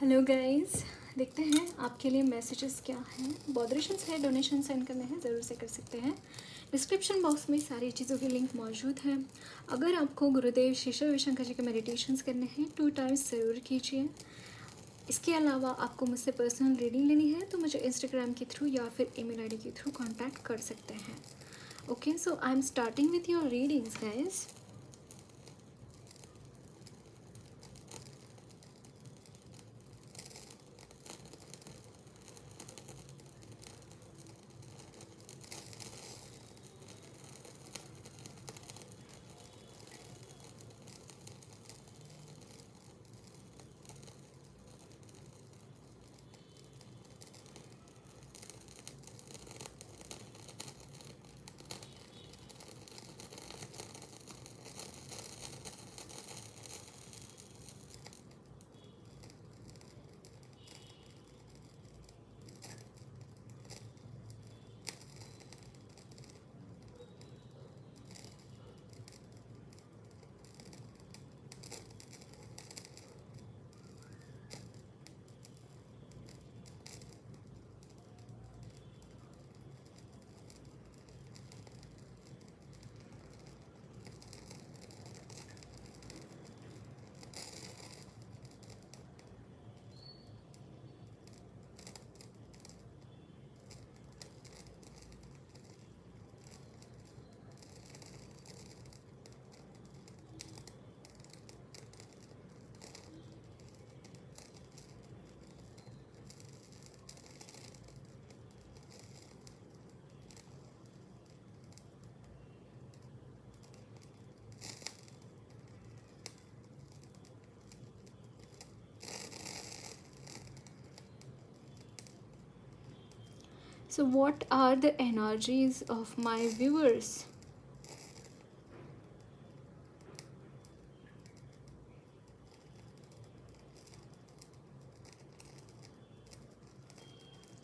Hello guys, देखते हैं आपके लिए मैसेजेस क्या हैं। बॉदरेशंस है, डोनेशन सेंड करने हैं, ज़रूर से कर सकते हैं। डिस्क्रिप्शन बॉक्स में सारी चीज़ों की लिंक मौजूद है। अगर आपको गुरुदेव श्री श्री रविशंकर जी के मेडिटेशंस करने हैं 2 टाइम्स ज़रूर कीजिए। इसके अलावा आपको मुझसे पर्सनल रीडिंग लेनी है तो मुझे इंस्टाग्राम के थ्रू या फिर ईमेल आईडी के थ्रू कॉन्टैक्ट कर सकते हैं। Okay, so I am starting with your readings guys. So what are the energies of my viewers?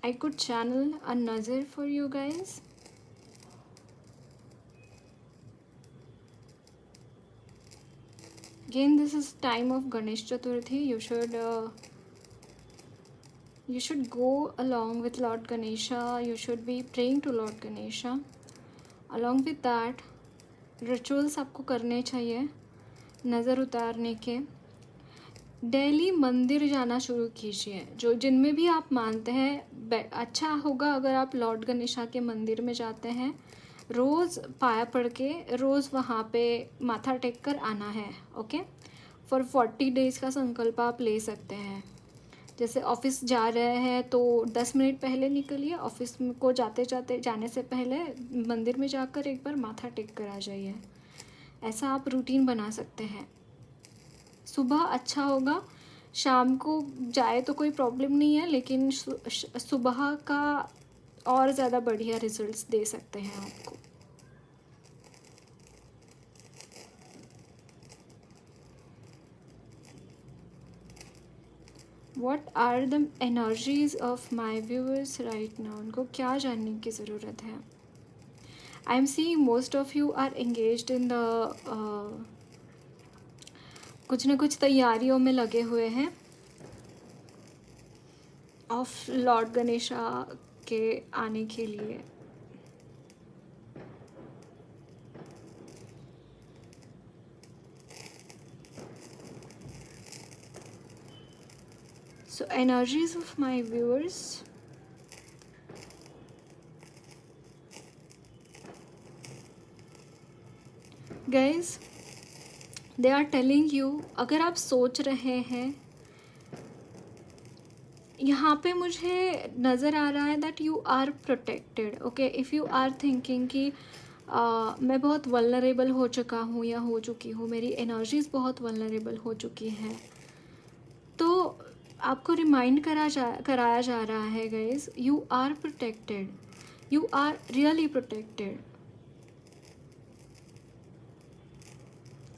I could channel a nazar for you guys. Again, this is time of Ganesh Chaturthi. You should go along with Lord Ganesha. You should be praying to Lord Ganesha. Along with that, rituals आपको करने चाहिए नज़र उतारने के। Daily मंदिर जाना शुरू कीजिए। जो जिनमें भी आप मानते हैं, अच्छा होगा अगर आप लॉर्ड गणेशा के मंदिर में जाते हैं। रोज़ पाया पड़ के रोज़ वहाँ पे माथा टेक कर आना है। ओके, फॉर 40 डेज़ का संकल्प आप ले सकते हैं। जैसे ऑफिस जा रहे हैं तो 10 मिनट पहले निकलिए, ऑफिस को जाने से पहले मंदिर में जाकर एक बार माथा टेक कर आ जाइए। ऐसा आप रूटीन बना सकते हैं। सुबह अच्छा होगा, शाम को जाए तो कोई प्रॉब्लम नहीं है, लेकिन सुबह का और ज़्यादा बढ़िया रिजल्ट्स दे सकते हैं आपको। What are the energies of my viewers right now? उनको क्या जानने की ज़रूरत है? I am seeing most of you are engaged in the कुछ न कुछ तैयारियों में लगे हुए हैं ऑफ लॉर्ड गणेशा के आने के लिए। So energies of my viewers. Guys, they are telling you, अगर आप सोच रहे हैं, यहाँ पे मुझे नज़र आ रहा है that you are protected. Okay, if you are thinking कि मैं बहुत वल्नरेबल हो चुका हूँ या हो चुकी हूँ, मेरी एनर्जीज़ बहुत वल्नरेबल हो चुकी हैं, तो आपको रिमाइंड कराया जा रहा है guys, you are protected, you are really protected.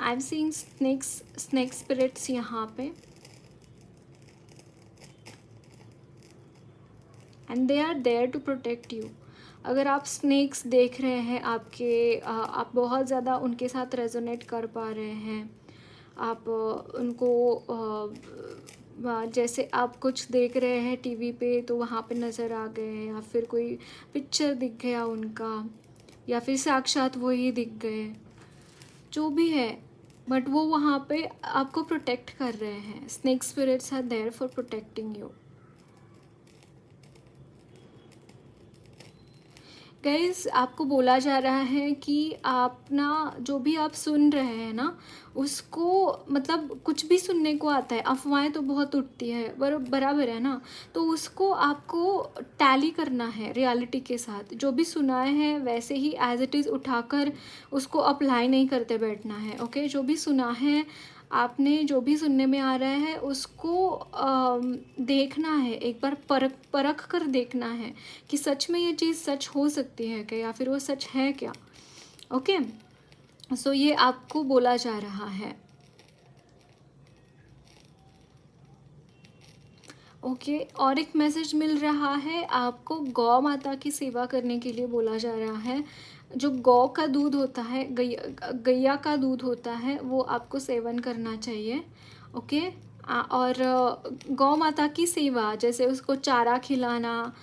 I am seeing snake spirits यहाँ पे, and they are there to protect you. अगर आप स्नेक्स देख रहे हैं, आप बहुत ज़्यादा उनके साथ रेजोनेट कर पा रहे हैं, आप उनको जैसे आप कुछ देख रहे हैं टीवी पे तो वहाँ पे नज़र आ गए, या फिर कोई पिक्चर दिख गया उनका, या फिर साक्षात वो ही दिख गए, जो भी है, बट वो वहाँ पे आपको प्रोटेक्ट कर रहे हैं. Snake spirits are there for protecting you. Guys, आपको बोला जा रहा है कि आप ना जो भी आप सुन रहे हैं ना, उसको मतलब कुछ भी सुनने को आता है, अफवाहें तो बहुत उठती है बराबर है ना, तो उसको आपको टैली करना है रियलिटी के साथ. जो भी सुनाए हैं वैसे ही एज इट इज़ उठाकर उसको अप्लाई नहीं करते बैठना है. ओके, जो भी सुना है आपने, जो भी सुनने में आ रहा है उसको देखना है, एक बार परख परख कर देखना है कि सच में ये चीज़ सच हो सकती है क्या, या फिर वो सच है क्या. ओके, सो ये आपको बोला जा रहा है. ओके, और एक मैसेज मिल रहा है आपको, गौ माता की सेवा करने के लिए बोला जा रहा है. जो गौ का दूध होता है, गैया का दूध होता है, वो आपको सेवन करना चाहिए. ओके, और गौ माता की सेवा, जैसे उसको चारा खिलाना,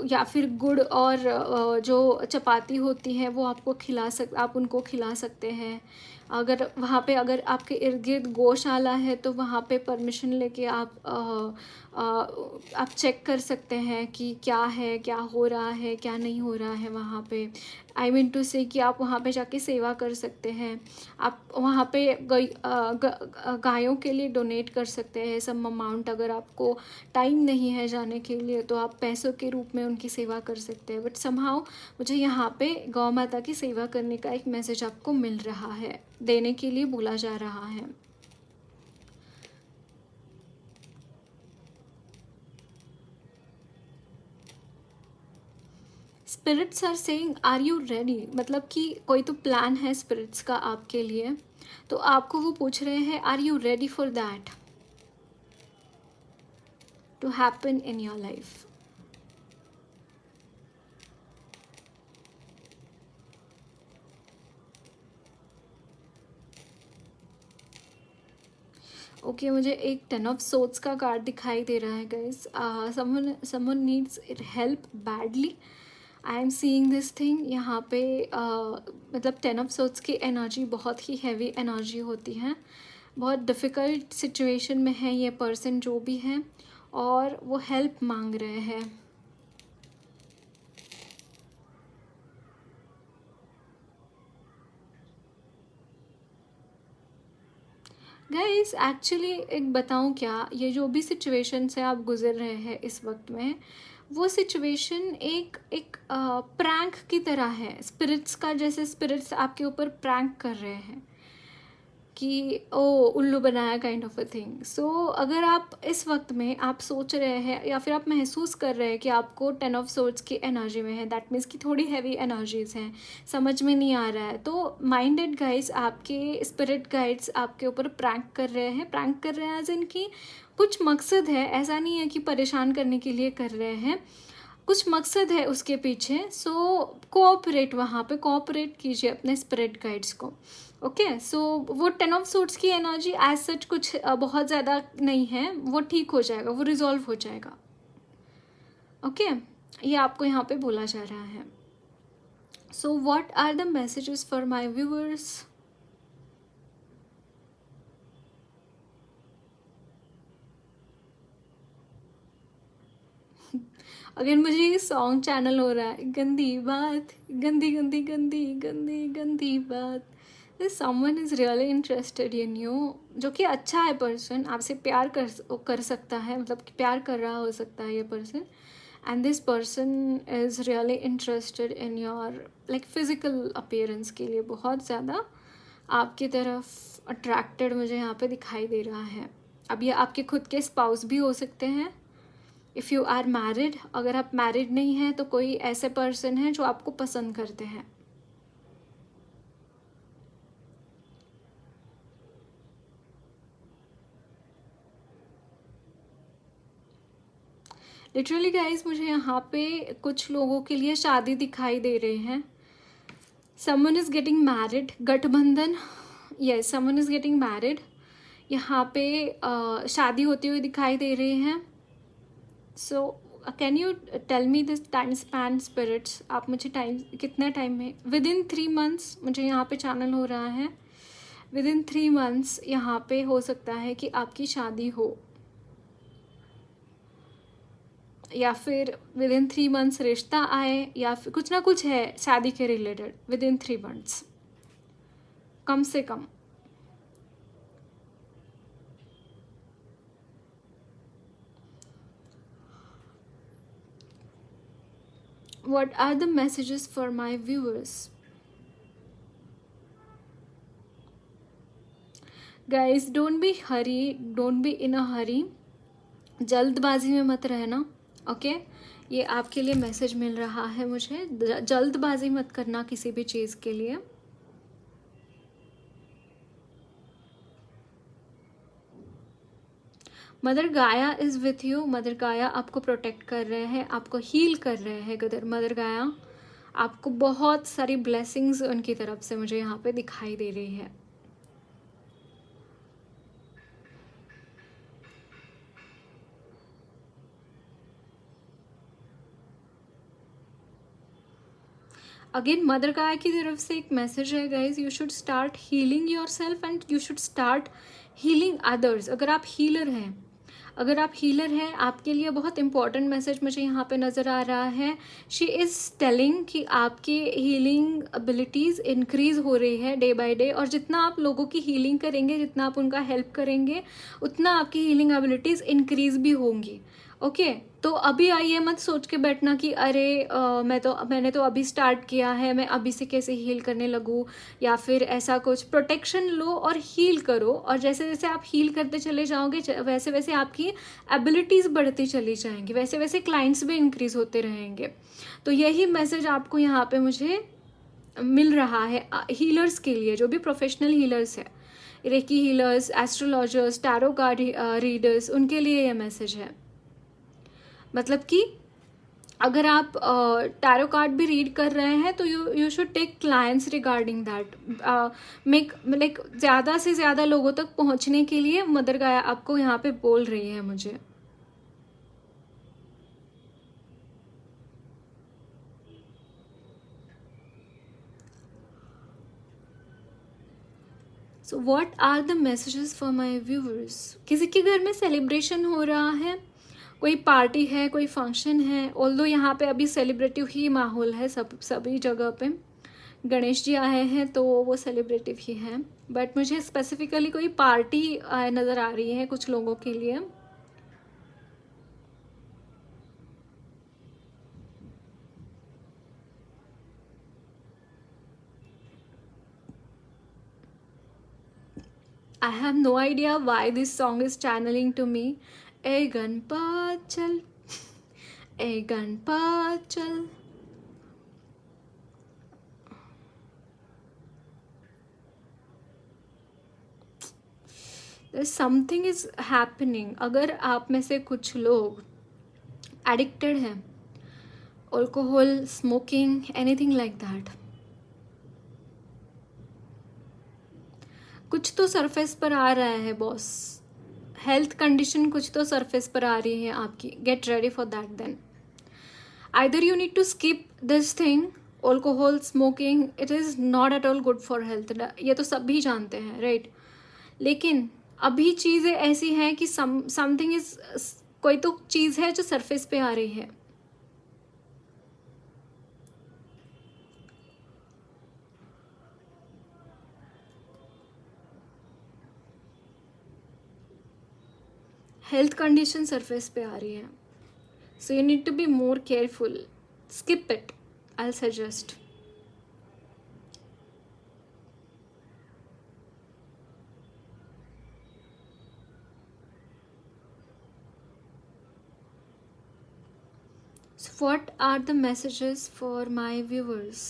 या फिर गुड़ और जो चपाती होती है वो आप उनको खिला सकते हैं. अगर वहाँ पे अगर आपके इर्द गिर्द गौशाला है तो वहाँ पे परमिशन लेके आप चेक कर सकते हैं कि क्या है, क्या हो रहा है, क्या नहीं हो रहा है वहाँ पे. आई मीन टू से कि आप वहाँ पे जाके सेवा कर सकते हैं. आप वहाँ पे गायों के लिए डोनेट कर सकते हैं सम अमाउंट. अगर आपको टाइम नहीं है जाने के लिए तो आप पैसों के रूप में उनकी सेवा कर सकते हैं. बट समहाउ मुझे यहाँ पे गौ माता की सेवा करने का एक मैसेज आपको मिल रहा है, देने के लिए बोला जा रहा है. Spirits are saying are you ready, मतलब कि कोई तो प्लान है स्पिरिट्स का आपके लिए, तो आपको वो पूछ रहे हैं are you ready for that to happen in your life. Okay, मुझे एक 10 ऑफ सोर्ड्स का कार्ड दिखाई दे रहा है guys. Someone needs help badly. I am seeing this thing. यहाँ पे मतलब 10 ऑफ सोर्ड्स की एनर्जी बहुत ही हैवी एनर्जी होती है. बहुत डिफ़िकल्ट सिचुएशन में है ये पर्सन जो भी है, और वो हेल्प मांग रहे हैं. गाइस, एक्चुअली एक बताऊं क्या, ये जो भी सिचुएशन से आप गुजर रहे हैं इस वक्त में, वो सिचुएशन एक एक प्रैंक की तरह है स्पिरिट्स का. जैसे स्पिरिट्स आपके ऊपर प्रैंक कर रहे हैं कि ओ उल्लू बनाया काइंड ऑफ अ थिंग. सो अगर आप इस वक्त में आप सोच रहे हैं या फिर आप महसूस कर रहे हैं कि आपको 10 ऑफ सोर्ड्स की एनर्जी में है, दैट मीन्स कि थोड़ी हैवी एनर्जीज हैं, समझ में नहीं आ रहा है, तो माइंडेड गाइड्स, आपके स्पिरिट गाइड्स आपके ऊपर प्रैंक कर रहे हैं एज इन कि कुछ मकसद है. ऐसा नहीं है कि परेशान करने के लिए कर रहे हैं, कुछ मकसद है उसके पीछे. सो कोऑपरेट, वहाँ पे कोऑपरेट कीजिए अपने स्पिरिट गाइड्स को. ओके, सो वो 10 ऑफ सोर्ड्स की एनर्जी एज सच कुछ बहुत ज़्यादा नहीं है, वो ठीक हो जाएगा, वो रिजॉल्व हो जाएगा. ओके, ये आपको यहाँ पे बोला जा रहा है. So what are the messages for my viewers. अगर मुझे ये सॉन्ग चैनल हो रहा है, गंदी बात, गंदी गंदी गंदी गंदी गंदी बात. Someone is really interested in you, जो कि अच्छा है पर्सन, आपसे प्यार कर सकता है, मतलब कि प्यार कर रहा हो सकता है ये person. And this person is really interested in your like physical appearance के लिए बहुत ज़्यादा आपकी तरफ अट्रैक्टेड मुझे यहाँ पे दिखाई दे रहा है. अब ये आपके खुद के स्पाउस भी हो सकते हैं. इफ़ यू आर मैरिड, अगर आप मैरिड नहीं हैं तो कोई ऐसे पर्सन है जो आपको पसंद करते हैं. लिटरली गाइज, मुझे यहाँ पे कुछ लोगों के लिए शादी दिखाई दे रहे हैं. समवन इज़ गेटिंग मैरिड, गठबंधन. Yes, someone is getting married. यहाँ पे शादी होती हुई दिखाई दे रही हैं। So can you tell me this time span spirits, आप मुझे टाइम कितना टाइम में, विद इन 3 months मुझे यहाँ पे चैनल हो रहा है, विद इन 3 months यहाँ पे हो सकता है कि आपकी शादी हो, या फिर विद इन 3 months रिश्ता आए, या फिर कुछ ना कुछ है शादी के रिलेटेड विद इन 3 months कम से कम। What are the messages for my viewers? Guys, don't be in a hurry. जल्दबाजी में मत रहना, ओके? ये आपके लिए मैसेज मिल रहा है मुझे, जल्दबाजी मत करना किसी भी चीज़ के लिए। मदर गाया इज़ विथ यू। मदर गाया आपको प्रोटेक्ट कर रहे हैं, आपको हील कर रहे हैं। मदर गाया आपको बहुत सारी ब्लेसिंग्स उनकी तरफ से मुझे यहाँ पे दिखाई दे रही है। अगेन मदर गाया की तरफ से एक मैसेज है guys, you should start healing your self and you should start healing others. अगर आप हीलर हैं, आपके लिए बहुत इंपॉर्टेंट मैसेज मुझे यहाँ पे नज़र आ रहा है। शी इज़ टेलिंग कि आपकी हीलिंग एबिलिटीज़ इंक्रीज़ हो रही है डे बाय डे, और जितना आप लोगों की हीलिंग करेंगे, जितना आप उनका हेल्प करेंगे, उतना आपकी हीलिंग एबिलिटीज़ इंक्रीज़ भी होंगी, ओके? तो अभी ये मत सोच के बैठना कि अरे मैंने तो अभी स्टार्ट किया है, मैं अभी से कैसे हील करने लगूँ, या फिर ऐसा कुछ। प्रोटेक्शन लो और हील करो, और जैसे जैसे आप हील करते चले जाओगे वैसे वैसे आपकी एबिलिटीज़ बढ़ती चली जाएंगी, वैसे वैसे क्लाइंट्स भी इंक्रीज़ होते रहेंगे। तो यही मैसेज आपको यहाँ पे मुझे मिल रहा है हीलर्स के लिए, जो भी प्रोफेशनल हीलर्स है, reiki healers, astrologers, tarot card readers, उनके लिए ये मैसेज है। मतलब कि अगर आप टैरो कार्ड भी रीड कर रहे हैं तो you should take clients regarding that, make like ज़्यादा से ज़्यादा लोगों तक पहुंचने के लिए मदर गाया आपको यहाँ पे बोल रही है मुझे। So what are the messages for my viewers? किसी के घर में सेलिब्रेशन हो रहा है, कोई पार्टी है, कोई फंक्शन है। ऑल्दो यहाँ पे अभी सेलिब्रेटिव ही माहौल है, सभी जगह पे गणेश जी आए हैं तो वो सेलिब्रेटिव ही है, बट मुझे स्पेसिफिकली कोई पार्टी नज़र आ रही है कुछ लोगों के लिए। I have no idea why this song is channeling to me. ए गणपत चल, ए गणपत चल। Something is happening. अगर आप में से कुछ लोग एडिक्टेड हैं, alcohol, smoking, anything like that, कुछ तो सरफेस पर आ रहा है बॉस, हेल्थ कंडीशन कुछ तो सरफेस पर आ रही है आपकी। Get ready for that then. Either you need to skip this thing, alcohol, smoking, it is not at all good for health, ये तो सभी जानते हैं, राइट? लेकिन अभी चीज़ें ऐसी हैं कि समथिंग इज, कोई तो चीज़ है जो सरफेस पे आ रही है। हेल्थ कंडीशन सरफेस पे आ रही है, so you need to be more careful. Skip it, I suggest. So what are the messages for my viewers?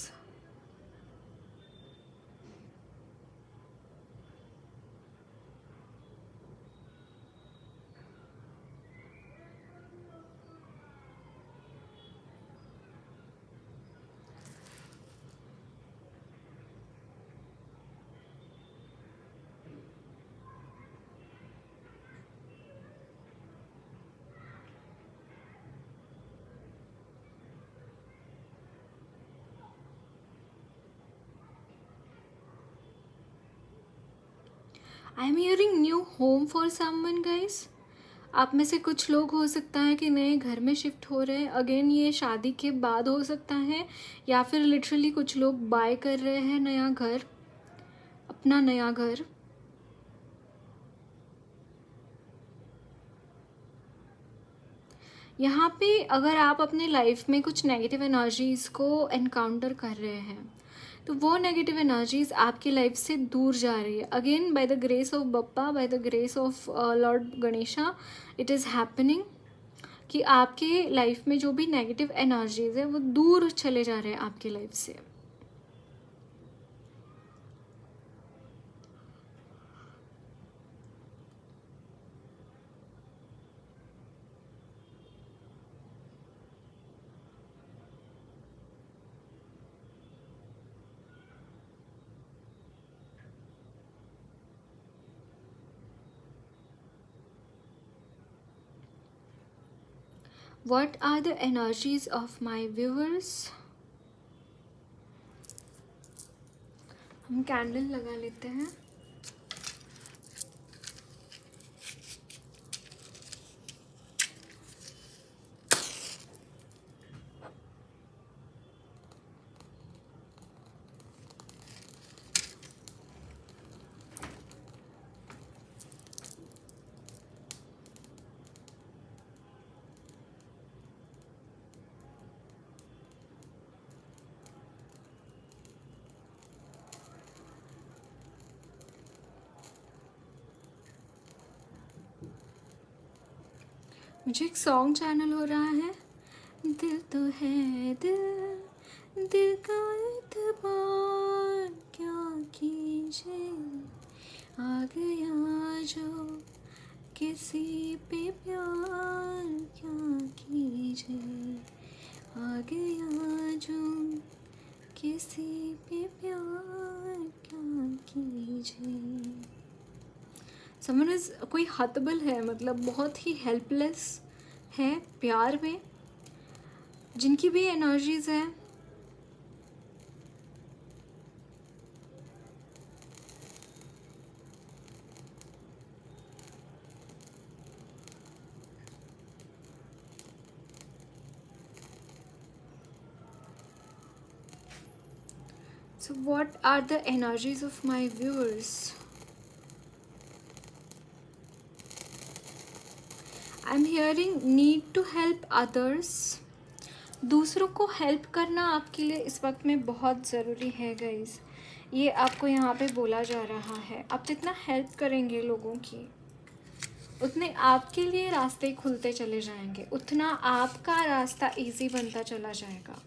I am hearing new home for someone guys. आप में से कुछ लोग हो सकता है कि नए घर में शिफ्ट हो रहे हैं। अगेन ये शादी के बाद हो सकता है, या फिर लिटरली कुछ लोग बाय कर रहे हैं नया घर, अपना नया घर। यहाँ पे अगर आप अपने लाइफ में कुछ नेगेटिव एनर्जीज़ को एनकाउंटर कर रहे हैं, तो वो नेगेटिव एनर्जीज आपकी लाइफ से दूर जा रही है। Again by the grace of Bappa, by the grace of Lord Ganesha, it is happening कि आपके लाइफ में जो भी नेगेटिव एनर्जीज है वो दूर चले जा रहे हैं आपकी लाइफ से। What are the energies of my viewers? हम कैंडल लगा लेते हैं। मुझे एक सॉन्ग चैनल हो रहा है। दिल तो है दिल, दिल का एतबार क्या कीजिए, आ गया जो किसी पे प्यार क्या कीजिए, आ गया जो किसी पे प्यार क्या कीजिए। समवन इज कोई हतबल है, मतलब बहुत ही हेल्पलेस है प्यार में, जिनकी भी एनर्जीज हैं। So what are the energies of my viewers? I'm hearing need to help others. दूसरों को हेल्प करना आपके लिए इस वक्त में बहुत ज़रूरी है गाइस। ये आपको यहाँ पे बोला जा रहा है, आप जितना हेल्प करेंगे लोगों की, उतने आपके लिए रास्ते खुलते चले जाएंगे, उतना आपका रास्ता इजी बनता चला जाएगा।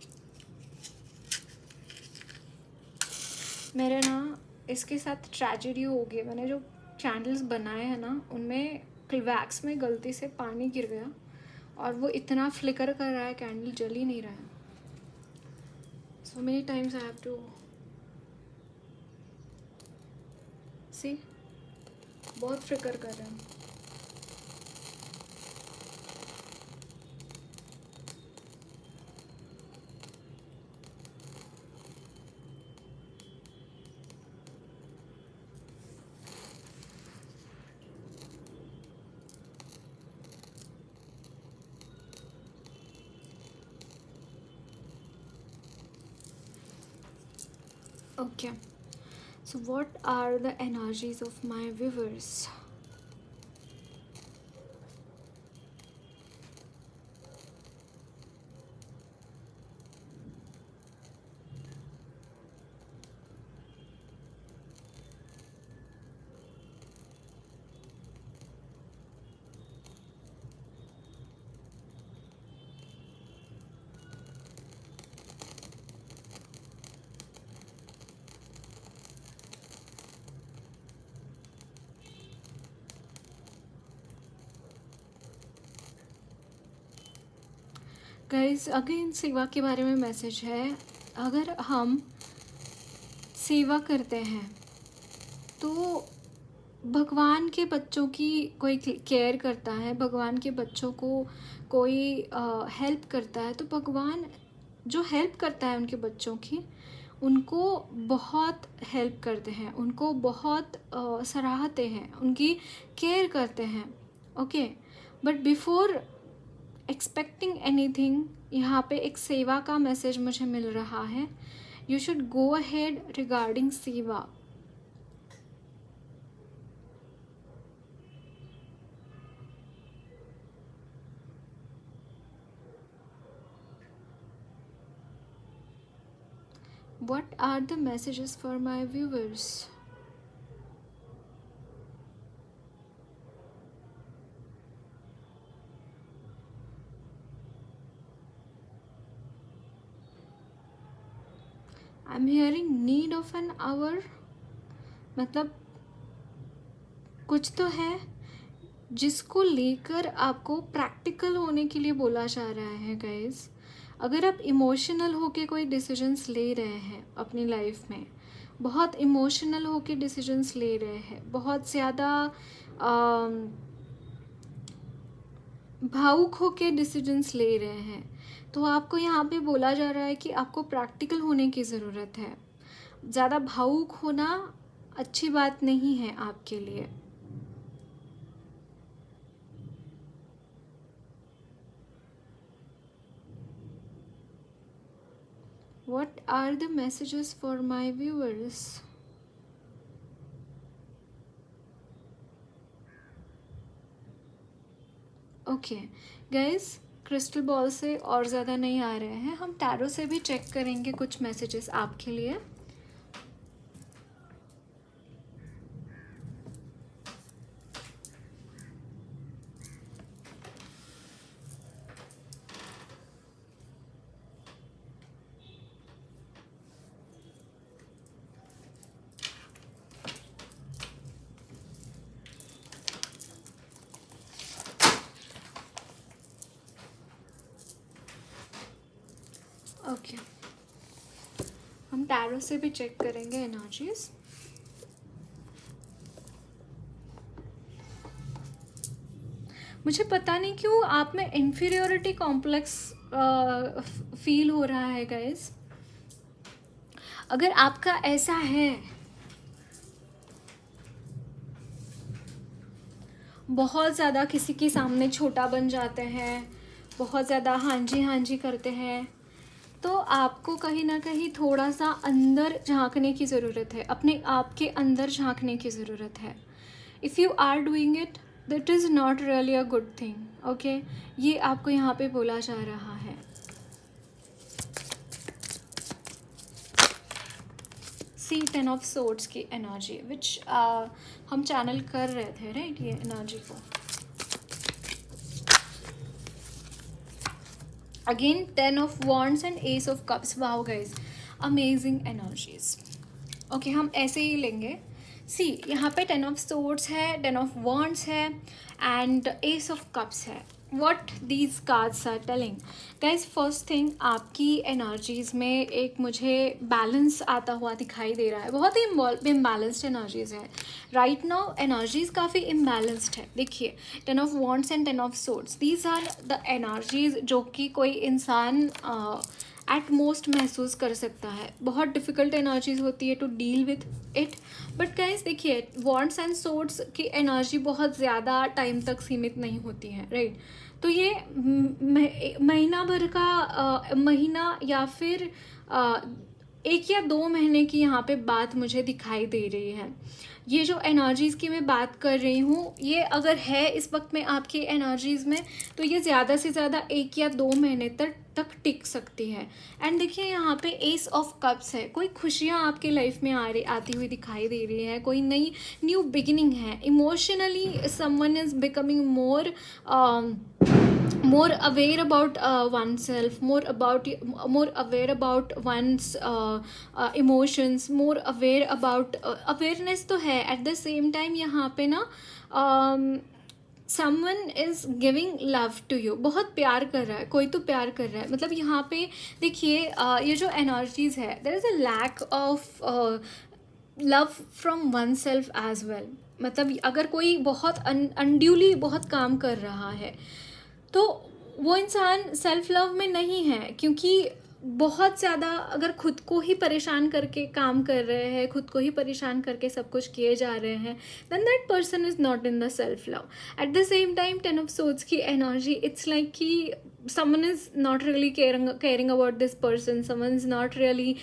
मेरे ना इसके साथ ट्रेजेडी हो गई। मैंने जो कैंडल्स बनाए हैं ना, उनमें वैक्स में गलती से पानी गिर गया और वो इतना फ्लिकर कर रहा है, कैंडल जल ही नहीं रहा है। So many times I have to see, बहुत फ्लिकर कर रहा है। Okay, so what are the energies of my viewers? Guys again सेवा के बारे में मैसेज है। अगर हम सेवा करते हैं तो भगवान के बच्चों की कोई केयर करता है, भगवान के बच्चों को कोई हेल्प करता है, तो भगवान जो हेल्प करता है उनके बच्चों की, उनको बहुत हेल्प करते हैं, उनको बहुत सराहते हैं, उनकी केयर करते हैं, okay. But before expecting anything, यहाँ पे एक सेवा का मैसेज मुझे मिल रहा है. You should go ahead regarding सेवा. What are the messages for my viewers? I'm hearing need of an hour. मतलब कुछ तो है जिसको लेकर आपको प्रैक्टिकल होने के लिए बोला जा रहा है गाइस. अगर आप इमोशनल होके कोई डिसीजंस ले रहे हैं अपनी लाइफ में, बहुत इमोशनल होके डिसीजंस ले रहे हैं, बहुत ज़्यादा भावुक होके डिसीजंस ले रहे हैं, तो आपको यहाँ पे बोला जा रहा है कि आपको प्रैक्टिकल होने की ज़रूरत है. ज़्यादा भावुक होना अच्छी बात नहीं है आपके लिए. What are the messages for my viewers? Okay guys, crystal ball से और ज़्यादा नहीं आ रहे हैं, हम टैरो से भी चेक करेंगे कुछ मैसेजेस आपके लिए. ओके, हम टैरो से भी चेक करेंगे एनर्जीज. मुझे पता नहीं क्यों आप में इन्फीरियोरिटी कॉम्प्लेक्स फील हो रहा है गाइस. अगर आपका ऐसा है, बहुत ज़्यादा किसी के सामने छोटा बन जाते हैं, बहुत ज़्यादा हाँ जी करते हैं, तो आपको कहीं ना कहीं थोड़ा सा अंदर झांकने की ज़रूरत है, अपने आप के अंदर झांकने की ज़रूरत है. If you are doing it, that is not really a good thing, okay. ये आपको यहाँ पे बोला जा रहा है. सी 10 ऑफ सोर्ड्स की एनर्जी विच हम चैनल कर रहे थे, राइट, ये एनर्जी को. Again 10 of wands and ace of cups. Wow guys, amazing energies. Okay, हम ऐसे ही लेंगे. सी यहाँ पे 10 ऑफ सोर्ड्स है, 10 ऑफ वॉन्ड्स है एंड एस ऑफ कप्स है. What these cards are telling guys, first thing, आपकी एनर्जीज़ में एक मुझे बैलेंस आता हुआ दिखाई दे रहा है. बहुत ही इम्बैलेंस्ड एनर्जीज़ है राइट नाउ. एनर्जीज़ काफ़ी इम्बैलेंस्ड है. देखिए, 10 of wands and 10 of swords, these are the energies जो कि कोई इंसान एट मोस्ट महसूस कर सकता है. बहुत डिफ़िकल्ट एनर्जीज होती है to deal with it. But guys देखिए, वॉन्ड्स एंड सोर्ड्स की एनर्जी बहुत ज़्यादा टाइम तक सीमित नहीं होती है, राइट. तो ये महीना भर का महीना या फिर 1 या 2 महीने की यहाँ पे बात मुझे दिखाई दे रही है. ये जो एनर्जीज़ की मैं बात कर रही हूँ, ये अगर है इस वक्त में आपकी एनर्जीज़ में, तो ये ज़्यादा से ज़्यादा 1 या 2 महीने तक टिक सकती है. एंड देखिए, यहाँ पे एस ऑफ कप्स है. कोई खुशियाँ आपकी लाइफ में आती हुई दिखाई दे रही है. कोई नई न्यू बिगिनिंग है. Emotionally someone is becoming more aware about oneself, more aware about one's emotions, more aware about awareness तो है. at the same time यहाँ पे ना someone is giving love to you. बहुत प्यार कर रहा है, कोई तो प्यार कर रहा है. मतलब यहाँ पे देखिए, ये जो एनर्जीज है, there is a lack of love from oneself as well. मतलब अगर कोई बहुत अनड्यूली बहुत काम कर रहा है, तो वो इंसान सेल्फ लव में नहीं है, क्योंकि बहुत ज़्यादा अगर खुद को ही परेशान करके काम कर रहे हैं, खुद को ही परेशान करके सब कुछ किए जा रहे हैं, then that person is not in the self love. At the same time 10 of swords की एनर्जी, इट्स लाइक कि someone is not really caring about this person, someone's not really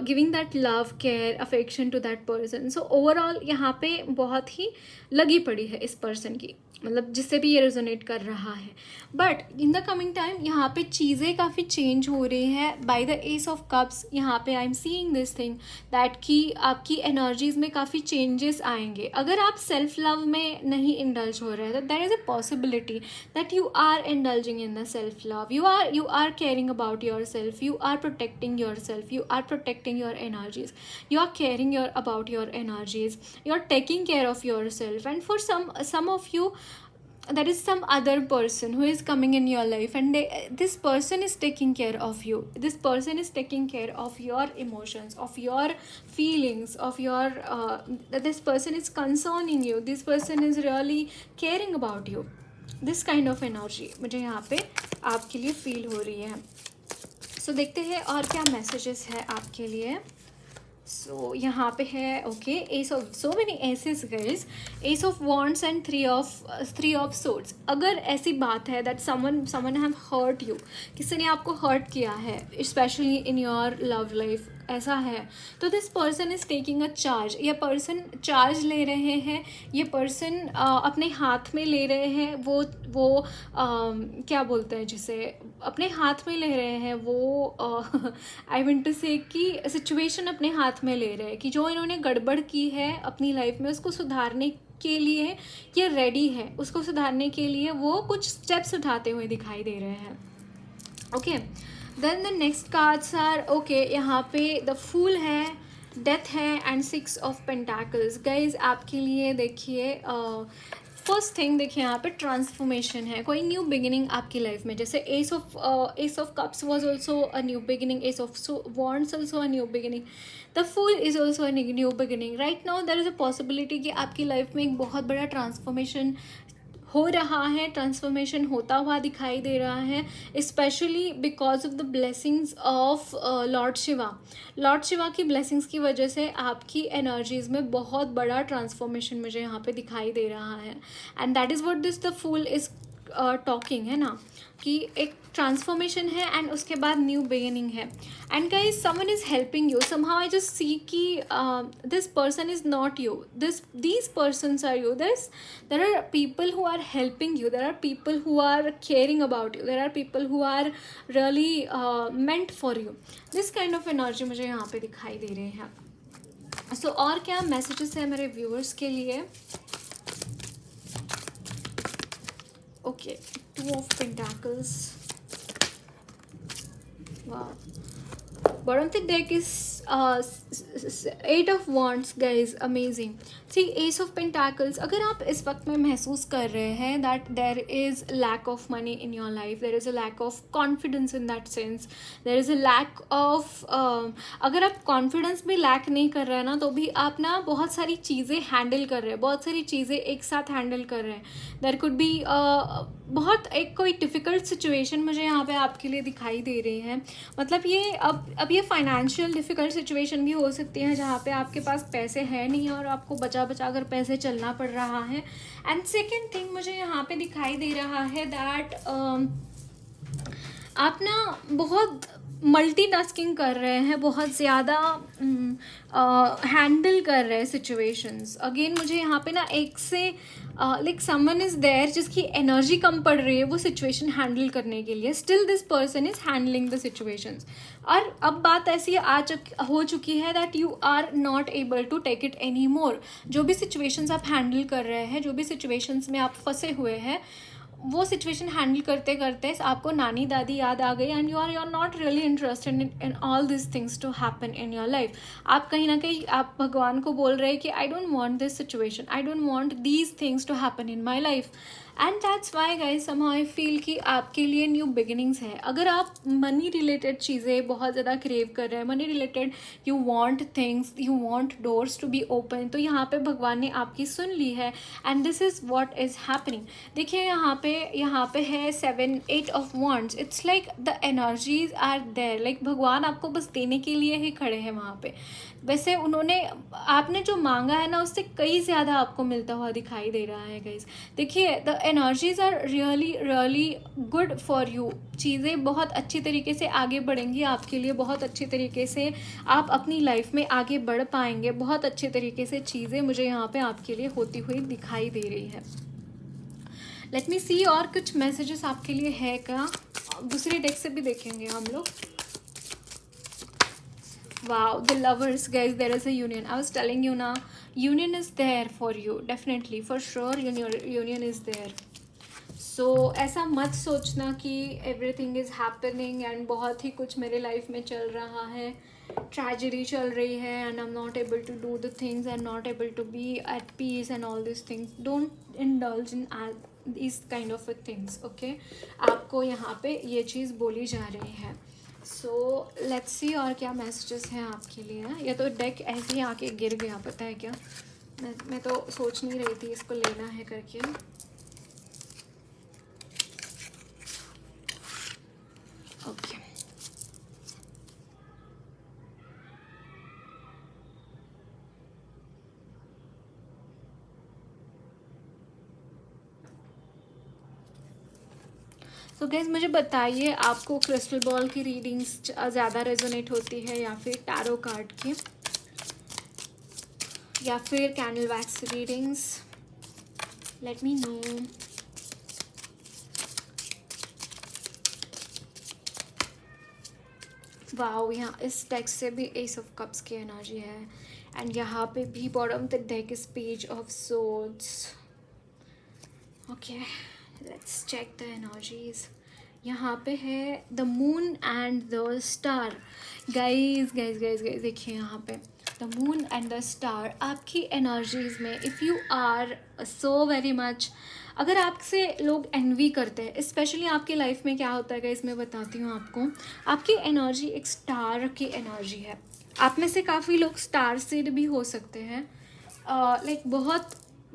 giving that love, care, affection to that person. So overall यहाँ पे बहुत ही लगी पड़ी है इस person की, मतलब जिससे भी ये रेजोनेट कर रहा है. But in the coming time यहाँ पे चीज़ें काफ़ी चेंज हो रही हैं. By the S of cups यहाँ पे आई am seeing this thing that कि आपकी एनर्जीज में काफ़ी चेंजेस आएंगे. अगर आप सेल्फ लव में नहीं इंडल्ज हो रहे हैं तो there is a possibility that you are indulging in the self love. You are caring about yourself, you are protecting yourself, you are protecting yourself, you are caring about your energies, you are taking care of yourself. And for some of you, there is some other person who is coming in your life, and this person is taking care of you, this person is taking care of your emotions, of your feelings, of your this person is concerning you, this person is really caring about you. This kind of energy मुझे यहाँ पे आपके लिए feel हो रही है. So देखते हैं और क्या मैसेजेस है आपके लिए. सो यहाँ पे है okay ace of, so many aces guys, ace of wands and three of swords. अगर ऐसी बात है that someone have hurt you, किसी ने आपको हर्ट किया है specially in your love life, ऐसा है तो this person is taking a charge. ये पर्सन चार्ज ले रहे हैं, ये पर्सन अपने हाथ में ले रहे हैं, वो क्या बोलते हैं जिसे अपने हाथ में ले रहे हैं, वो आई वांट टू से कि सिचुएशन अपने हाथ में ले रहे हैं कि जो इन्होंने गड़बड़ की है अपनी लाइफ में उसको सुधारने के लिए ये रेडी है, उसको सुधारने के लिए वो कुछ स्टेप्स उठाते हुए दिखाई दे रहे हैं. Okay then the next cards are okay यहाँ पे द फूल है, डेथ है एंड 6 ऑफ पेंटाकल्स. गाइज आपके लिए देखिए फर्स्ट थिंग देखिए यहाँ पे ट्रांसफॉर्मेशन है, कोई न्यू बिगिनिंग आपकी लाइफ में. जैसे ace of cups was also a new beginning, ace of wands also a new beginning, the fool is also a new beginning. Right now there is a possibility कि आपकी life में एक बहुत बड़ा transformation हो रहा है, ट्रांसफॉर्मेशन होता हुआ दिखाई दे रहा है, specially because of the blessings of Lord Shiva. Lord Shiva की ब्लेसिंग्स की वजह से आपकी एनर्जीज में बहुत बड़ा ट्रांसफॉर्मेशन मुझे यहाँ पे दिखाई दे रहा है. And that is what this the fool is talking, है ना, कि एक ट्रांसफॉर्मेशन है एंड उसके बाद न्यू बिगिनिंग है. And guys someone is helping you somehow. I just see कि this person is not you, these persons are you. There are people who are helping you, there are people who are caring about you, there are people who are really meant for you. This kind of energy मुझे यहाँ पे दिखाई दे रहे हैं. So और क्या messages है मेरे व्यूअर्स के लिए. Okay, 2 of Pentacles. Wow. Bottom of the deck is 8 of Wands, guys. Amazing. See, Ace of Pentacles. अगर आप इस वक्त में महसूस कर रहे हैं that there is lack of money in your life, there is a lack of confidence in that sense, there is a lack of अगर आप confidence भी lack नहीं कर रहे हैं ना, तो भी आप ना बहुत सारी चीज़ें handle कर रहे हैं, बहुत सारी चीज़ें एक साथ handle कर रहे हैं. There could be बहुत एक कोई डिफ़िकल्ट सिचुएशन मुझे यहाँ पे आपके लिए दिखाई दे रही है. मतलब ये अब ये फाइनेंशियल डिफ़िकल्ट सिचुएशन भी हो सकती है जहाँ पे आपके पास पैसे हैं नहीं और आपको बचा कर पैसे चलना पड़ रहा है. एंड सेकेंड थिंग मुझे यहाँ पे दिखाई दे रहा है दैट आप ना बहुत मल्टीटास्किंग कर रहे हैं, बहुत ज़्यादा हैंडल कर रहे हैं सिचुएशंस. अगेन मुझे यहाँ पे ना एक से लाइक समवन इज़ देयर जिसकी एनर्जी कम पड़ रही है वो सिचुएशन हैंडल करने के लिए. Still this person is handling the situations. और अब बात ऐसी हो चुकी है that you are not able to take it anymore. जो भी सिचुएशंस आप हैंडल कर रहे हैं, जो भी सिचुएशंस में आप फंसे हुए हैं, वो सिचुएशन हैंडल करते करते आपको नानी दादी याद आ गई and you are not really interested in all this things to happen in your life. आप कहीं ना कहीं आप भगवान को बोल रहे हैं कि I don't want this situation, I don't want these things to happen in my life. And that's why guys somehow I feel कि आपके लिए न्यू बिगिनिंग्स है. अगर आप मनी रिलेटेड चीज़ें बहुत ज़्यादा क्रेव कर रहे हैं, money related you want things, you want doors to be open, तो यहाँ पे भगवान ने आपकी सुन ली है. And this is what is happening. देखिए यहाँ पे है 7 8 of wands. It's like the energies are there, like भगवान आपको बस देने के लिए ही खड़े हैं वहाँ पे. वैसे उन्होंने, आपने जो मांगा है ना उससे कई ज़्यादा आपको मिलता हुआ दिखाई दे रहा है गाइज. देखिए the energies are really really good for you. चीज़ें बहुत अच्छी तरीके से आगे बढ़ेंगी आपके लिए, बहुत अच्छी तरीके से आप अपनी लाइफ में आगे बढ़ पाएंगे, बहुत अच्छे तरीके से चीज़ें मुझे यहाँ पे आपके लिए होती हुई दिखाई दे रही है. लेट मी सी और कुछ मैसेजेस आपके लिए है क्या. दूसरी डेक से भी देखेंगे हम लोग. Wow, the lovers, guys, there is a union. I was telling you now, union is there for you, definitely, for sure, union is there. So ऐसा मत सोचना कि everything is happening and बहुत ही कुछ मेरे लाइफ में चल रहा है, ट्रेजेडी चल रही है and I'm not able to do the things and not able to be at peace and all these things. Don't indulge in these kind of things, okay? आपको यहाँ पे ये चीज़ बोली जा रही है. सो लेट्स सी और क्या मैसेजेस हैं आपके लिए. या तो डेक ऐसे ही आके गिर गया, पता है क्या, मैं तो सोच नहीं रही थी इसको लेना है करके. ओके तो गाइस मुझे बताइए आपको क्रिस्टल बॉल की रीडिंग्स ज़्यादा रेजोनेट होती है या फिर टैरो कार्ड की या फिर candle wax readings. Let me know. Wow, यहाँ इस डेक से भी एस ऑफ कप्स की एनर्जी है एंड यहाँ पे भी bottom the deck is page of swords. Okay, let's check the energies. यहाँ पे है the moon and the star. Guys देखिए यहाँ पे the moon and the star आपकी एनर्जीज में. If you are so very much, अगर आपसे लोग एनवी करते हैं, स्पेशली आपकी लाइफ में क्या होता है गाइज, मैं बताती हूँ आपको. आपकी एनर्जी एक स्टार की एनर्जी है. आप में से काफ़ी लोग स्टार सीड भी हो सकते हैं. लाइक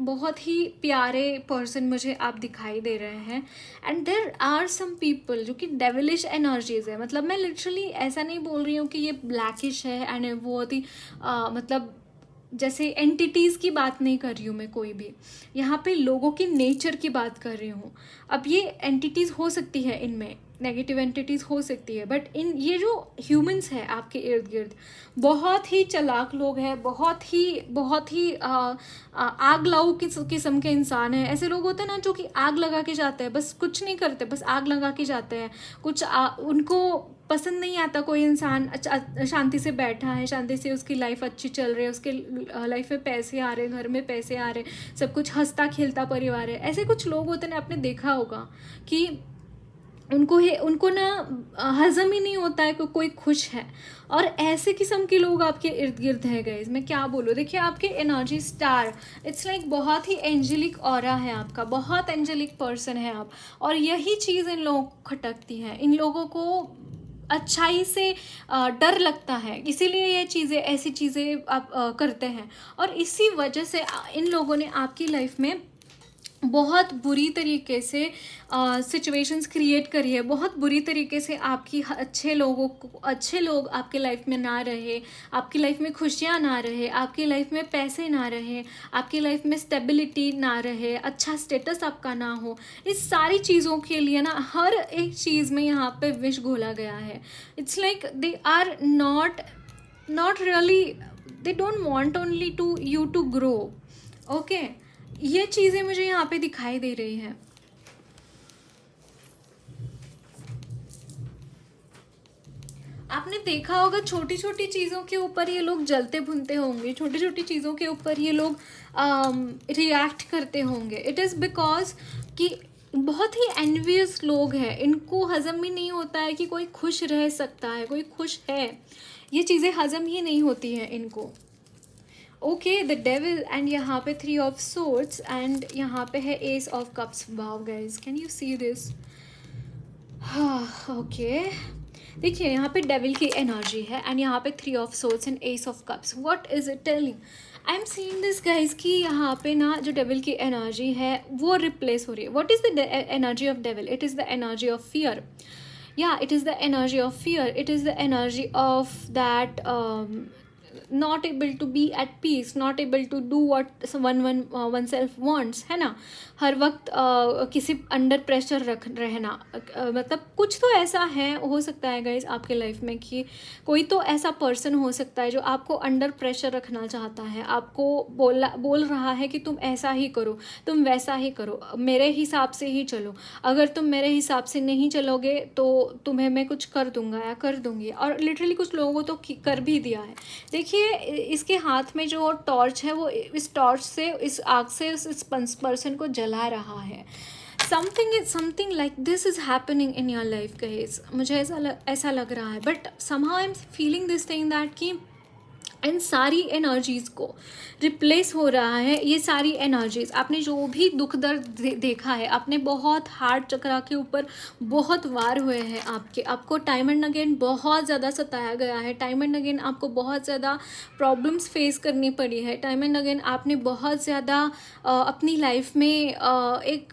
बहुत ही प्यारे पर्सन मुझे आप दिखाई दे रहे हैं. And there are some people जो कि डेविलिश एनर्जीज है. मतलब मैं लिटरली ऐसा नहीं बोल रही हूँ कि ये ब्लैकिश है एंड बहुत ही मतलब जैसे एंटिटीज़ की बात नहीं कर रही हूँ मैं कोई भी. यहाँ पे लोगों की नेचर की बात कर रही हूँ. अब ये एंटिटीज़ हो सकती है, इनमें नेगेटिव एंटिटीज़ हो सकती है, बट इन ये जो ह्यूमंस है आपके इर्द गिर्द बहुत ही चालाक लोग हैं, बहुत ही आग लाऊ किस्म के इंसान हैं. ऐसे लोग होते हैं ना जो कि आग लगा के जाते हैं, बस कुछ नहीं करते, बस आग लगा के जाते हैं. उनको पसंद नहीं आता कोई इंसान शांति से बैठा है, शांति से उसकी लाइफ अच्छी चल रही है, उसके लाइफ में पैसे आ रहे हैं, घर में पैसे आ रहे हैं, सब कुछ हंसता खेलता परिवार है. ऐसे कुछ लोग होते हैं, आपने देखा होगा कि उनको ना हजम ही नहीं होता है कि कोई खुश है. और ऐसे किस्म के लोग आपके इर्द गिर्द है गाइस. मैं क्या बोलूँ, देखिए आपके एनर्जी स्टार, इट्स लाइक बहुत ही एंजेलिक ऑरा है आपका, बहुत एंजेलिक पर्सन है आप. और यही चीज़ इन लोगों को खटकती है. इन लोगों को अच्छाई से डर लगता है, इसीलिए ये चीज़ें, ऐसी चीज़ें आप करते हैं. और इसी वजह से इन लोगों ने आपकी लाइफ में बहुत बुरी तरीके से सिचुएशंस क्रिएट करी है. बहुत बुरी तरीके से आपकी अच्छे लोग आपके लाइफ में ना रहे, आपकी लाइफ में खुशियाँ ना रहे, आपकी लाइफ में पैसे ना रहे, आपकी लाइफ में स्टेबिलिटी ना रहे, अच्छा स्टेटस आपका ना हो. इस सारी चीज़ों के लिए ना हर एक चीज़ में यहाँ पे विश घोला गया है. It's like they are not really, they don't want only to you to grow. Okay, ये चीज़ें मुझे यहाँ पे दिखाई दे रही हैं. आपने देखा होगा छोटी छोटी चीज़ों के ऊपर ये लोग जलते भुनते होंगे, छोटी छोटी चीज़ों के ऊपर ये लोग रिएक्ट करते होंगे. इट इज़ बिकॉज कि बहुत ही एनवियस लोग हैं, इनको हज़म ही नहीं होता है कि कोई खुश रह सकता है, कोई खुश है. ये चीज़ें हज़म ही नहीं होती हैं इनको. ओके, द डेविल, एंड यहाँ पे 3 ऑफ सोर्ड्स एंड यहाँ पे है S of cups. Wow guys, can you see this? Okay, देखिए यहाँ पे डेविल की एनर्जी है एंड यहाँ पे 3 of swords and ace of cups. What is it telling? I am seeing this guys कि यहाँ पे ना जो डेविल की एनर्जी है वो रिप्लेस हो रही है. What is the energy of devil? It is the energy of fear. Yeah, it is the energy of fear. It is the energy of that not able to be at peace, not able to do what oneself wants, है ना. हर वक्त किसी under pressure रख रहना. मतलब कुछ तो ऐसा है, हो सकता है गाइज आपके लाइफ में कि कोई तो ऐसा पर्सन हो सकता है जो आपको अंडर प्रेशर रखना चाहता है, आपको बोल रहा है कि तुम ऐसा ही करो, तुम वैसा ही करो, मेरे हिसाब से ही चलो, अगर तुम मेरे हिसाब से नहीं चलोगे तो तुम्हें मैं कुछ कर दूंगा या कर दूंगी. और लिटरली कुछ लोगों को तो कर भी दिया है. देखिए इसके हाथ में जो टॉर्च है वो इस टॉर्च से, इस आग से इस पर्सन को जला रहा है. Something like this is happening in your life guys. मुझे ऐसा लग रहा है. But somehow I am feeling this thing that कि इन सारी एनर्जीज़ को रिप्लेस हो रहा है. ये सारी एनर्जीज़, आपने जो भी दुख दर्द देखा है, आपने बहुत हार्ड चक्रा के ऊपर बहुत वार हुए हैं आपको टाइम एंड अगेन बहुत ज़्यादा सताया गया है. टाइम एंड अगेन आपको बहुत ज़्यादा प्रॉब्लम्स फेस करनी पड़ी है. टाइम एंड अगेन आपने बहुत ज़्यादा अपनी लाइफ में एक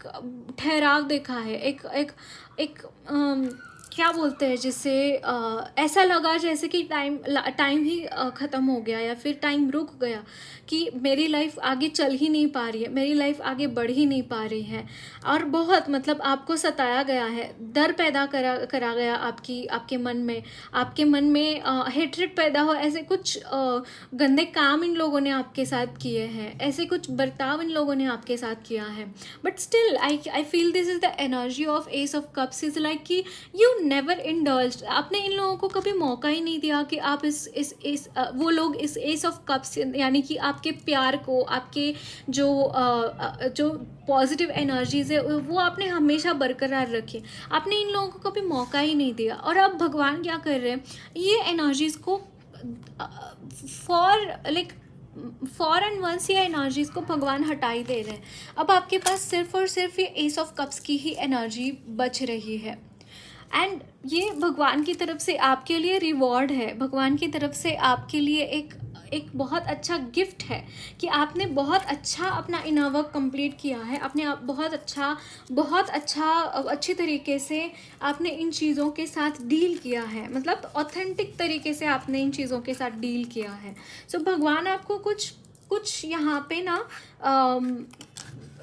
ठहराव देखा है. एक क्या बोलते हैं जिससे ऐसा लगा जैसे कि टाइम ही ख़त्म हो गया या फिर टाइम रुक गया, कि मेरी लाइफ आगे चल ही नहीं पा रही है, मेरी लाइफ आगे बढ़ ही नहीं पा रही है. और बहुत मतलब आपको सताया गया है, डर पैदा करा गया आपके मन में हेट्रेड पैदा हो. ऐसे कुछ गंदे काम इन लोगों ने आपके साथ किए हैं, ऐसे कुछ बर्ताव इन लोगों ने आपके साथ किया है. But still I feel this is the energy of S of cups. Is like कि यू नेवर इंडल्ज्ड. आपने इन लोगों को कभी मौका ही नहीं दिया कि आप वो लोग इस एस ऑफ कप्स यानी कि आपके प्यार को, आपके जो पॉजिटिव एनर्जीज है वो आपने हमेशा बरकरार रखी. आपने इन लोगों को कभी मौका ही नहीं दिया. और अब भगवान क्या कर रहे हैं, ये एनर्जीज को फॉर एंड वंस ये एनर्जीज को भगवान हटाई दे रहे हैं. अब आपके पास सिर्फ और सिर्फ ये एस ऑफ कप्स की ही एनर्जी बच रही है. एंड ये भगवान की तरफ से आपके लिए रिवॉर्ड है. भगवान की तरफ से आपके लिए एक बहुत अच्छा गिफ्ट है कि आपने बहुत अच्छा अपना इनर वर्क कंप्लीट किया है. आपने बहुत अच्छी तरीके से आपने इन चीज़ों के साथ डील किया है. मतलब ऑथेंटिक तरीके से आपने इन चीज़ों के साथ डील किया है. सो भगवान आपको कुछ यहाँ पे ना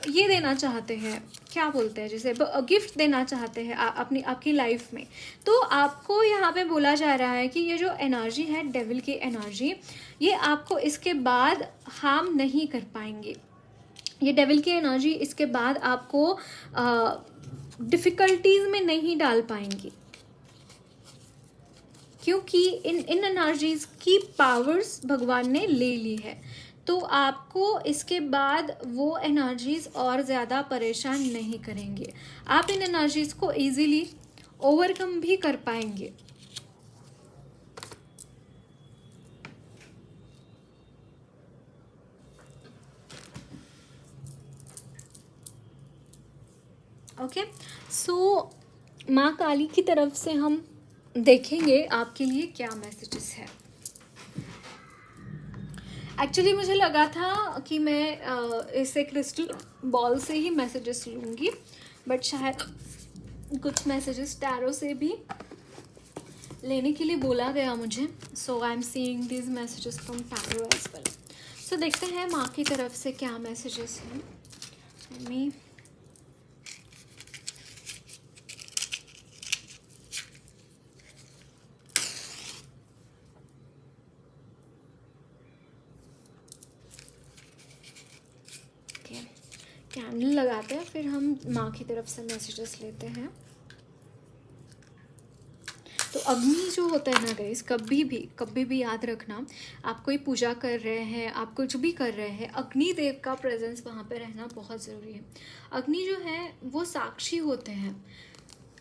ये देना चाहते हैं, क्या बोलते हैं, जैसे गिफ्ट देना चाहते हैं आपकी लाइफ में. तो आपको यहाँ पे बोला जा रहा है कि ये जो एनर्जी है डेविल की एनर्जी, ये आपको इसके बाद हार्म नहीं कर पाएंगे. ये डेविल की एनर्जी इसके बाद आपको डिफ़िकल्टीज़ में नहीं डाल पाएंगी, क्योंकि इन एनर्जीज़ की पावर्स भगवान ने ले ली है. तो आपको इसके बाद वो एनर्जीज़ और ज़्यादा परेशान नहीं करेंगे. आप इन एनर्जीज़ को ईज़िली ओवरकम भी कर पाएंगे. ओके, सो माँ काली की तरफ से हम देखेंगे आपके लिए क्या मैसेजेस है. एक्चुअली मुझे लगा था कि मैं इसे क्रिस्टल बॉल से ही मैसेजेस लूँगी, बट शायद कुछ मैसेजेस टैरो से भी लेने के लिए बोला गया मुझे. So I am seeing these messages from tarot as well. So देखते हैं माँ की तरफ से क्या मैसेजेस हैं. कैंडल लगाते हैं, फिर हम माँ की तरफ से मैसेजेस लेते हैं. तो अग्नि जो होता है ना गाइस, कभी भी याद रखना, आप कोई पूजा कर रहे हैं, आप कुछ भी कर रहे हैं, अग्नि देव का प्रेजेंस वहाँ पे रहना बहुत ज़रूरी है. अग्नि जो है वो साक्षी होते हैं.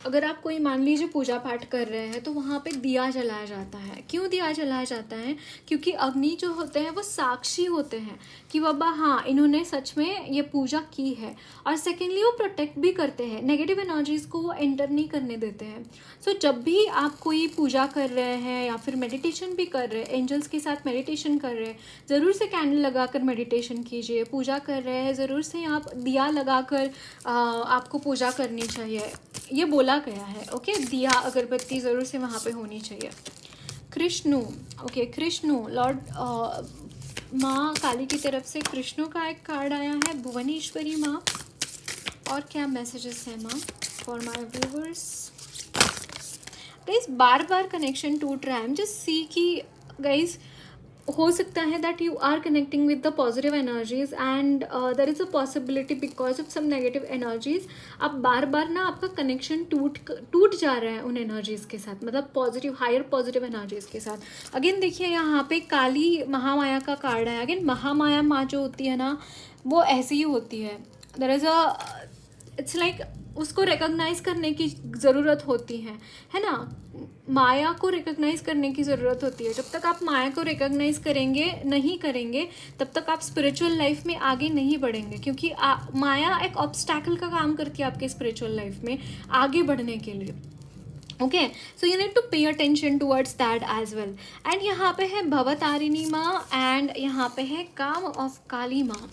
अगर आप कोई मान लीजिए पूजा पाठ कर रहे हैं तो वहाँ पे दिया जलाया जाता है। क्यों दिया जलाया जाता है? क्योंकि अग्नि जो होते हैं वो साक्षी होते हैं कि बाबा हाँ इन्होंने सच में ये पूजा की है। और सेकेंडली वो प्रोटेक्ट भी करते हैं, नेगेटिव एनर्जीज को वो एंटर नहीं करने देते हैं। सो जब भी आप कोई पूजा कर रहे हैं या फिर मेडिटेशन भी कर रहे हैं, एंजल्स के साथ मेडिटेशन कर रहे हैं, ज़रूर से कैंडल लगाकर मेडिटेशन कीजिए। पूजा कर रहे हैं ज़रूर से आप दिया लगाकर आपको पूजा करनी चाहिए, ये बोला गया है। ओके, दिया अगरबत्ती ज़रूर से वहाँ पे होनी चाहिए। कृष्णु, ओके कृष्णु लॉर्ड माँ काली की तरफ से कृष्णु का एक कार्ड आया है, भुवनेश्वरी माँ। और क्या मैसेजेस हैं माँ for my viewers? Guys bar bar connection टूट रहा है, एम जस्ट सी कि गाइस हो सकता है that you are connecting with the positive energies and there is a possibility because of some negative energies आप बार बार ना आपका कनेक्शन टूट जा रहा है उन एनर्जीज के साथ, मतलब पॉजिटिव हायर पॉजिटिव एनर्जीज के साथ। अगेन देखिए यहाँ पे काली महामाया का कार्ड है। अगेन महामाया माँ जो होती है ना वो ऐसी ही होती है। There is a it's like उसको रिकॉग्नाइज करने की ज़रूरत होती है ना। माया को रिकॉग्नाइज करने की ज़रूरत होती है। जब तक आप माया को रिकॉग्नाइज नहीं करेंगे तब तक आप स्पिरिचुअल लाइफ में आगे नहीं बढ़ेंगे, क्योंकि माया एक ऑब्स्टैकल का काम करती है आपके स्पिरिचुअल लाइफ में आगे बढ़ने के लिए। Okay, so you need to pay attention towards that as well. And यहाँ पे है भवतारिणी माँ एंड यहाँ पे है काम ऑफ काली माँ।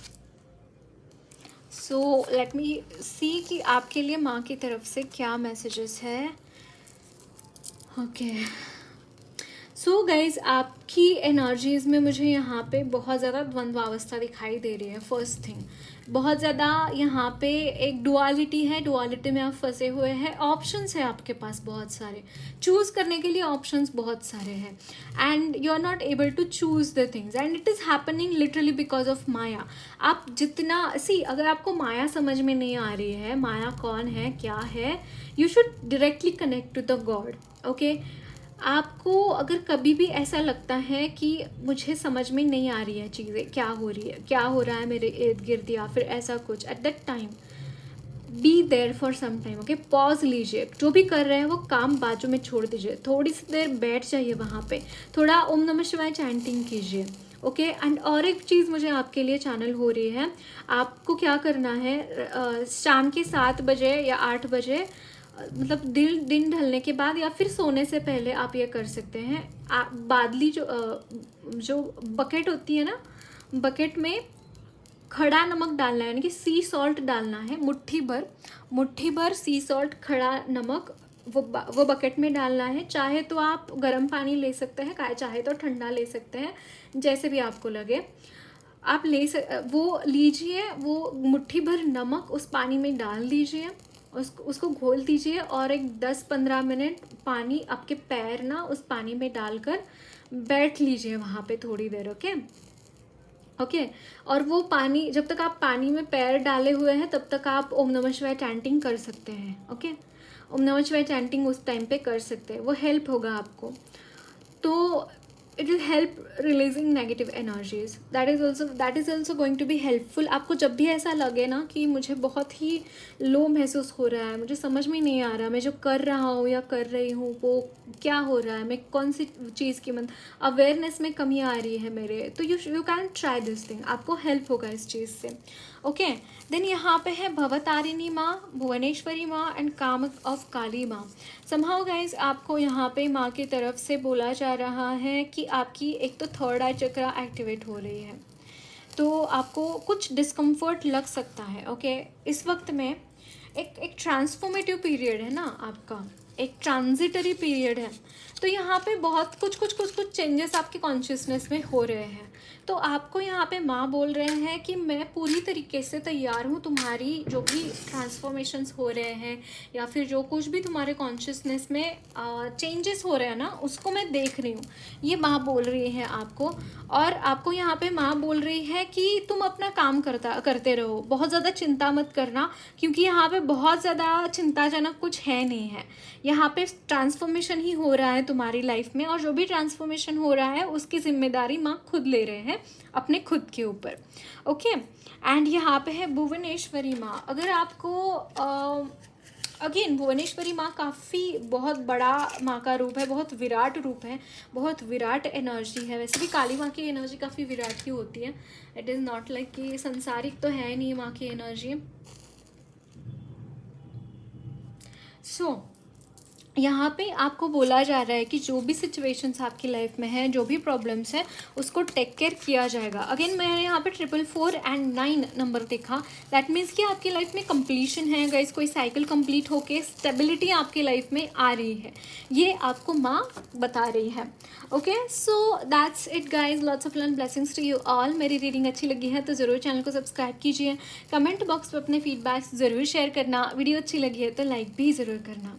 सो लेट मी सी कि आपके लिए माँ की तरफ से क्या मैसेजेस है। ओके सो गाइज आपकी एनर्जीज में मुझे यहाँ पे बहुत ज़्यादा द्वंद्वावस्था दिखाई दे रही है। फर्स्ट थिंग, बहुत ज़्यादा यहाँ पे एक डुअलिटी है, डुअलिटी में आप फंसे हुए हैं। ऑप्शंस है आपके पास बहुत सारे, चूज़ करने के लिए ऑप्शंस बहुत सारे हैं and you are not able to choose the things and it is happening literally because of माया। आप जितना अगर आपको माया समझ में नहीं आ रही है, माया कौन है क्या है, you should directly connect to the god. Okay, आपको अगर कभी भी ऐसा लगता है कि मुझे समझ में नहीं आ रही है चीज़ें, क्या हो रही है, क्या हो रहा है मेरे इर्द गिर्द या फिर ऐसा कुछ, at that time be there for some time. Okay, pause लीजिए, जो भी कर रहे हैं वो काम बाजू में छोड़ दीजिए, थोड़ी सी देर बैठ जाइए वहाँ पे, थोड़ा ओम नमः शिवाय चैंटिंग कीजिए। ओके एंड और एक चीज़ मुझे आपके लिए चैनल हो रही है, आपको क्या करना है, शाम के 7 बजे या 8 बजे मतलब दिन ढलने के बाद या फिर सोने से पहले आप ये कर सकते हैं। बादली जो बकेट होती है ना, बकेट में खड़ा नमक डालना है, यानी कि सी सॉल्ट डालना है, मुट्ठी भर सी सॉल्ट खड़ा नमक वो बकेट में डालना है। चाहे तो आप गर्म पानी ले सकते हैं, चाहे तो ठंडा ले सकते हैं, जैसे भी आपको लगे आप वो लीजिए। वो मुट्ठी भर नमक उस पानी में डाल दीजिए, उसको घोल दीजिए और एक 10-15 मिनट पानी आपके पैर ना उस पानी में डालकर बैठ लीजिए वहाँ पे थोड़ी देर। ओके और वो पानी, जब तक आप पानी में पैर डाले हुए हैं तब तक आप ओम नमः शिवाय चैंटिंग कर सकते हैं। ओके, ओम नमः शिवाय चैंटिंग उस टाइम पे कर सकते हैं, वो हेल्प होगा आपको। तो it will help releasing negative energies, that is also going to be helpful. आपको जब भी ऐसा लगे ना कि मुझे बहुत ही लो महसूस हो रहा है, मुझे समझ में नहीं आ रहा मैं जो कर रहा हूँ या कर रही हूँ वो क्या हो रहा है, मैं कौन सी चीज़ की मतलब अवेयरनेस में कमी आ रही है मेरे, तो you can try this thing, आपको हेल्प होगा इस चीज़ से। ओके देन यहाँ पे है भवतारिणी माँ, भुवनेश्वरी माँ एंड काम ऑफ काली माँ। समहाउ गाइज आपको यहाँ पे माँ की तरफ से बोला जा रहा है कि आपकी एक तो थर्ड आई चक्रा एक्टिवेट हो रही है, तो आपको कुछ डिस्कम्फर्ट लग सकता है। ओके इस वक्त में एक ट्रांसफॉर्मेटिव पीरियड है ना आपका, एक ट्रांजिटरी पीरियड है, तो यहाँ पे बहुत कुछ चेंजेस आपके कॉन्शियसनेस में हो रहे हैं। तो आपको यहाँ पे माँ बोल रहे हैं कि मैं पूरी तरीके से तैयार हूँ, तुम्हारी जो भी ट्रांसफॉर्मेशंस हो रहे हैं या फिर जो कुछ भी तुम्हारे कॉन्शियसनेस में चेंजेस हो रहे हैं ना, उसको मैं देख रही हूँ, ये माँ बोल रही है आपको। और आपको यहाँ पे माँ बोल रही है कि तुम अपना काम करते रहो, बहुत ज़्यादा चिंता मत करना, क्योंकि यहाँ पे बहुत ज़्यादा चिंताजनक कुछ है नहीं है, यहाँ पे ट्रांसफॉर्मेशन ही हो रहा है तुम्हारी लाइफ में, और जो भी ट्रांसफॉर्मेशन हो रहा है उसकी जिम्मेदारी माँ खुद ले रहे हैं अपने खुद के ऊपर। ओके एंड यहाँ पे है भुवनेश्वरी माँ। अगर आपको अगेन भुवनेश्वरी माँ काफ़ी बहुत बड़ा माँ का रूप है, बहुत विराट रूप है, बहुत विराट एनर्जी है। वैसे भी काली माँ की एनर्जी काफ़ी विराट की होती है। इट इज़ नॉट लाइक कि संसारिक तो है नहीं माँ की एनर्जी। सो यहाँ पे आपको बोला जा रहा है कि जो भी सिचुएशंस आपकी लाइफ में है, जो भी प्रॉब्लम्स हैं, उसको टेक केयर किया जाएगा। अगेन मैंने यहाँ पे 444 एंड 9 नंबर देखा। दैट मीन्स कि आपकी लाइफ में कंप्लीशन है गाइस, कोई साइकिल कंप्लीट होके स्टेबिलिटी आपकी लाइफ में आ रही है, ये आपको माँ बता रही है। Okay, so that's it guys, lots of learn blessings to you all. मेरी रीडिंग अच्छी लगी है तो ज़रूर चैनल को सब्सक्राइब कीजिए, कमेंट बॉक्स में अपने फीडबैक्स ज़रूर शेयर करना, वीडियो अच्छी लगी है तो लाइक भी ज़रूर करना।